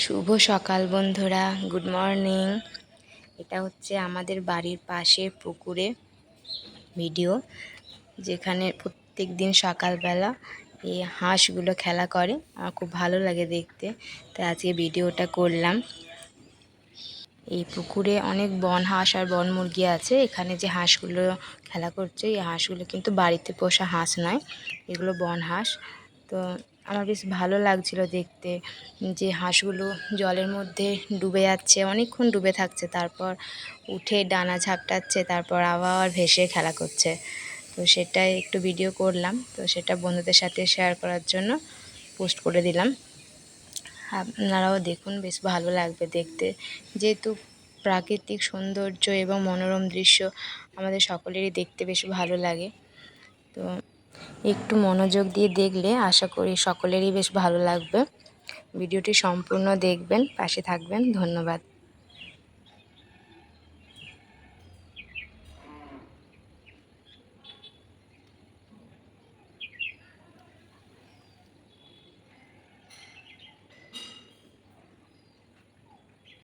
শুভ সকাল বন্ধুরা, good morning. এটা হচ্ছে আমাদের বাড়ির পাশে পুকুরে ভিডিও, যেখানে প্রত্যেক দিন সকালবেলা এই হাঁসগুলো খেলা করে। আমার খুব ভালো লাগে দেখতে, তাই আজকে ভিডিওটা করলাম। এই পুকুরে অনেক বন হাঁস আর বন মুরগি আছে। এখানে যে হাঁসগুলো খেলা করছে, এই হাঁসগুলো কিন্তু বাড়িতে পোষা হাঁস নয়, এগুলো বন হাঁস। তো আমার বেশ ভালো লাগছিল দেখতে যে হাঁসগুলো জলের মধ্যে ডুবে যাচ্ছে, অনেকক্ষণ ডুবে থাকছে, তারপর উঠে ডানা ঝাপটাচ্ছে, তারপর আবার ভেসে খেলা করছে। তো সেটাই একটু ভিডিও করলাম, তো সেটা বন্ধুদের সাথে শেয়ার করার জন্য পোস্ট করে দিলাম। আপনারাও দেখুন, বেশ ভালো লাগবে দেখতে, যেহেতু প্রাকৃতিক সৌন্দর্য এবং মনোরম দৃশ্য আমাদের সকলেরই দেখতে বেশ ভালো লাগে। তো একটু মনোযোগ দিয়ে দেখলে আশা করি সকলেরই বেশ ভালো লাগবে। ভিডিওটি সম্পূর্ণ দেখবেন, পাশে থাকবেন। ধন্যবাদ।